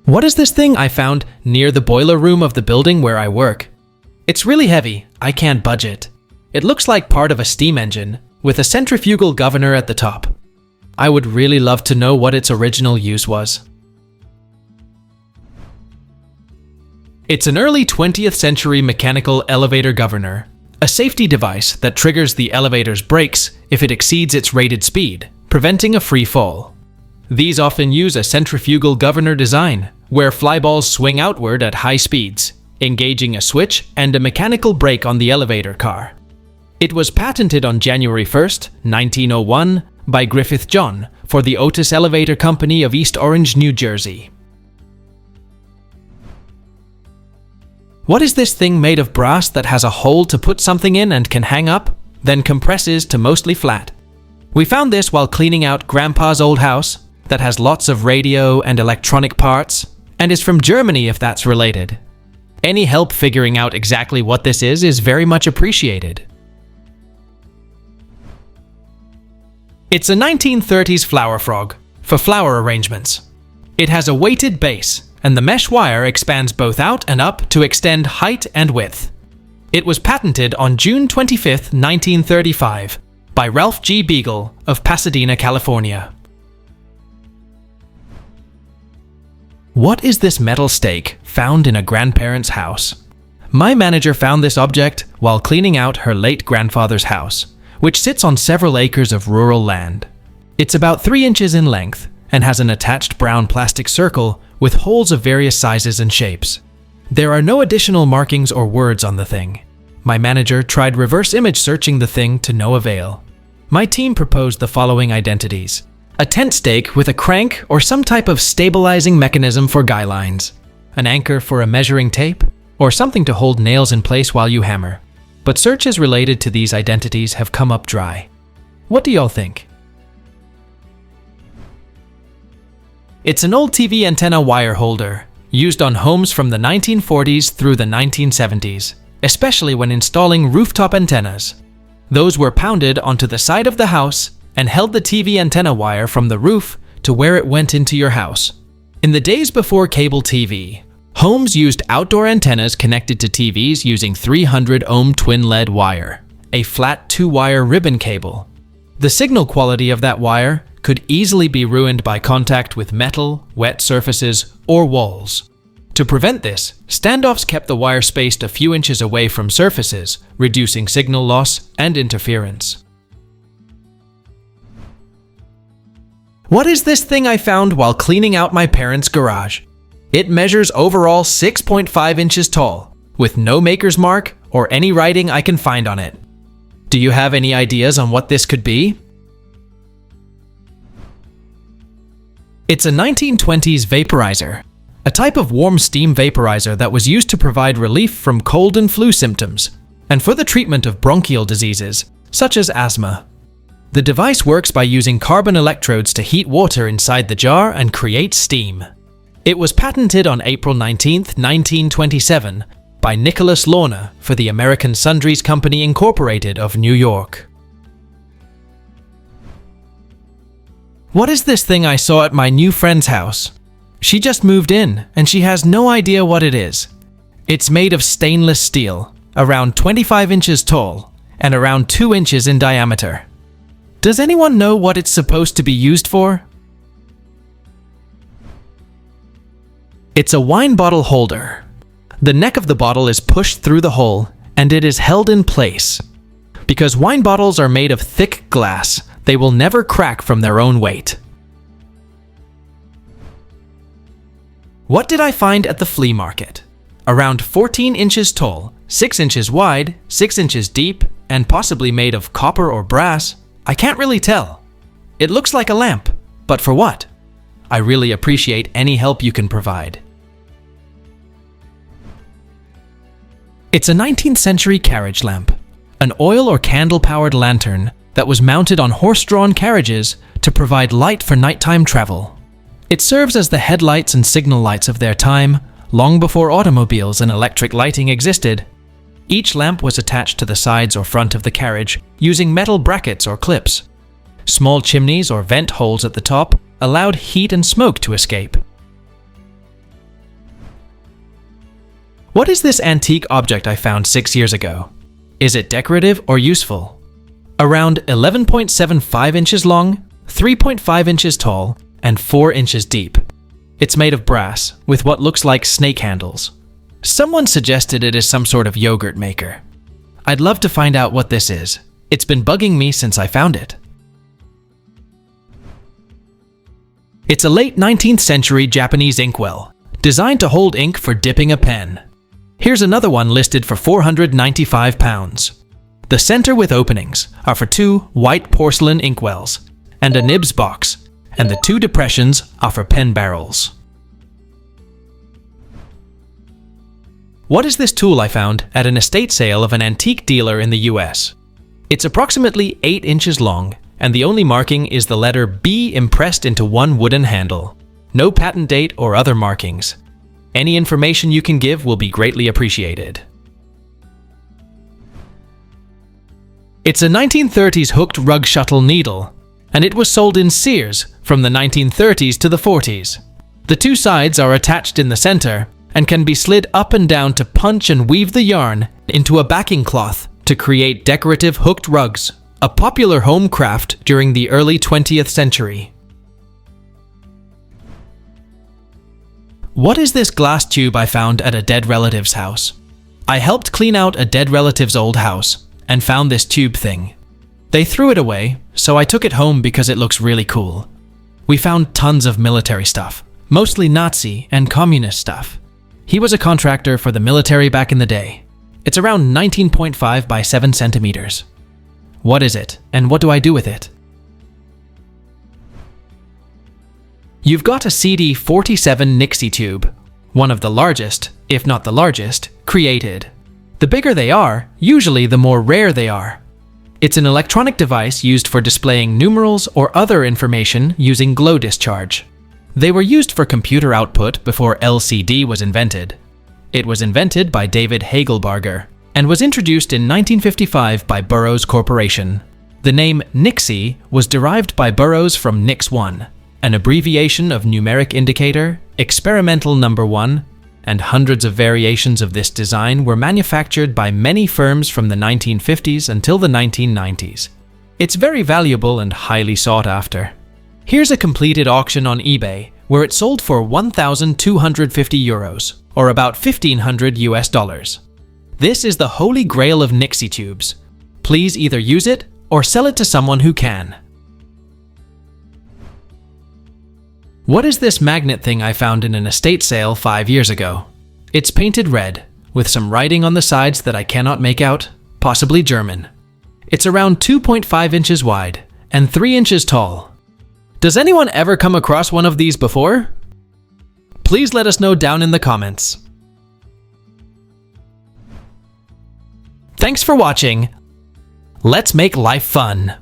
What is this thing I found near the boiler room of the building where I work? It's really heavy, I can't budge it. It looks like part of a steam engine, with a centrifugal governor at the top. I would really love to know what its original use was. It's an early 20th century mechanical elevator governor, a safety device that triggers the elevator's brakes if it exceeds its rated speed, preventing a free fall. These often use a centrifugal governor design, where flyballs swing outward at high speeds, engaging a switch and a mechanical brake on the elevator car. It was patented on January 1st, 1901, by Griffith John for the Otis Elevator Company of East Orange, New Jersey. What is this thing made of brass that has a hole to put something in and can hang up, then compresses to mostly flat? We found this while cleaning out Grandpa's old house that has lots of radio and electronic parts, and is from Germany if that's related. Any help figuring out exactly what this is very much appreciated. It's a 1930s flower frog for flower arrangements. It has a weighted base, and the mesh wire expands both out and up to extend height and width. It was patented on June 25, 1935, by Ralph G. Beagle of Pasadena, California. What is this metal stake found in a grandparent's house? My manager found this object while cleaning out her late grandfather's house, which sits on several acres of rural land. It's about 3 inches in length and has an attached brown plastic circle with holes of various sizes and shapes. There are no additional markings or words on the thing. My manager tried reverse image searching the thing to no avail. My team proposed the following identities: a tent stake with a crank or some type of stabilizing mechanism for guy lines, an anchor for a measuring tape, or something to hold nails in place while you hammer. But searches related to these identities have come up dry. What do y'all think? It's an old TV antenna wire holder, used on homes from the 1940s through the 1970s, especially when installing rooftop antennas. Those were pounded onto the side of the house and held the TV antenna wire from the roof to where it went into your house. In the days before cable TV, homes used outdoor antennas connected to TVs using 300 ohm twin lead wire, a flat 2-wire ribbon cable. The signal quality of that wire could easily be ruined by contact with metal, wet surfaces, or walls. To prevent this, standoffs kept the wire spaced a few inches away from surfaces, reducing signal loss and interference. What is this thing I found while cleaning out my parents' garage? It measures overall 6.5 inches tall, with no maker's mark or any writing I can find on it. Do you have any ideas on what this could be? It's a 1920s vaporizer, a type of warm steam vaporizer that was used to provide relief from cold and flu symptoms, and for the treatment of bronchial diseases, such as asthma. The device works by using carbon electrodes to heat water inside the jar and create steam. It was patented on April 19, 1927, by Nicholas Lorna for the American Sundries Company Incorporated of New York. What is this thing I saw at my new friend's house? She just moved in, and she has no idea what it is. It's made of stainless steel, around 25 inches tall, and around 2 inches in diameter. Does anyone know what it's supposed to be used for? It's a wine bottle holder. The neck of the bottle is pushed through the hole, and it is held in place. Because wine bottles are made of thick glass, they will never crack from their own weight. What did I find at the flea market? Around 14 inches tall, 6 inches wide, 6 inches deep, and possibly made of copper or brass. I can't really tell. It looks like a lamp, but for what? I really appreciate any help you can provide. It's a 19th century carriage lamp, an oil or candle-powered lantern that was mounted on horse-drawn carriages to provide light for nighttime travel. It serves as the headlights and signal lights of their time, long before automobiles and electric lighting existed. Each lamp was attached to the sides or front of the carriage using metal brackets or clips. Small chimneys or vent holes at the top allowed heat and smoke to escape. What is this antique object I found 6 years ago? Is it decorative or useful? Around 11.75 inches long, 3.5 inches tall, and 4 inches deep. It's made of brass, with what looks like snake handles. Someone suggested it is some sort of yogurt maker. I'd love to find out what this is. It's been bugging me since I found it. It's a late 19th century Japanese inkwell, designed to hold ink for dipping a pen. Here's another one listed for £495. The center with openings are for 2 white porcelain inkwells and a nibs box, and the 2 depressions are for pen barrels. What is this tool I found at an estate sale of an antique dealer in the US? It's approximately 8 inches long, and the only marking is the letter B impressed into one wooden handle. No patent date or other markings. Any information you can give will be greatly appreciated. It's a 1930s hooked rug shuttle needle, and it was sold in Sears from the 1930s to the 40s. The 2 sides are attached in the center and can be slid up and down to punch and weave the yarn into a backing cloth to create decorative hooked rugs, a popular home craft during the early 20th century. What is this glass tube I found at a dead relative's house? I helped clean out a dead relative's old house and found this tube thing. They threw it away, so I took it home because it looks really cool. We found tons of military stuff, mostly Nazi and communist stuff. He was a contractor for the military back in the day. It's around 19.5 by 7 centimeters. What is it, and what do I do with it? You've got a CD47 nixie tube, one of the largest, if not the largest, created. The bigger they are, usually the more rare they are. It's an electronic device used for displaying numerals or other information using glow discharge. They were used for computer output before LCD was invented. It was invented by David Hagelbarger and was introduced in 1955 by Burroughs Corporation. The name nixie was derived by Burroughs from Nix1, an abbreviation of numeric indicator, experimental number 1, and hundreds of variations of this design were manufactured by many firms from the 1950s until the 1990s. It's very valuable and highly sought after. Here's a completed auction on eBay where it sold for €1,250, or about $1,500 US. This is the holy grail of nixie tubes. Please either use it or sell it to someone who can. What is this magnet thing I found in an estate sale 5 years ago? It's painted red, with some writing on the sides that I cannot make out, possibly German. It's around 2.5 inches wide and 3 inches tall. Does anyone ever come across one of these before? Please let us know down in the comments. Thanks for watching. Let's make life fun.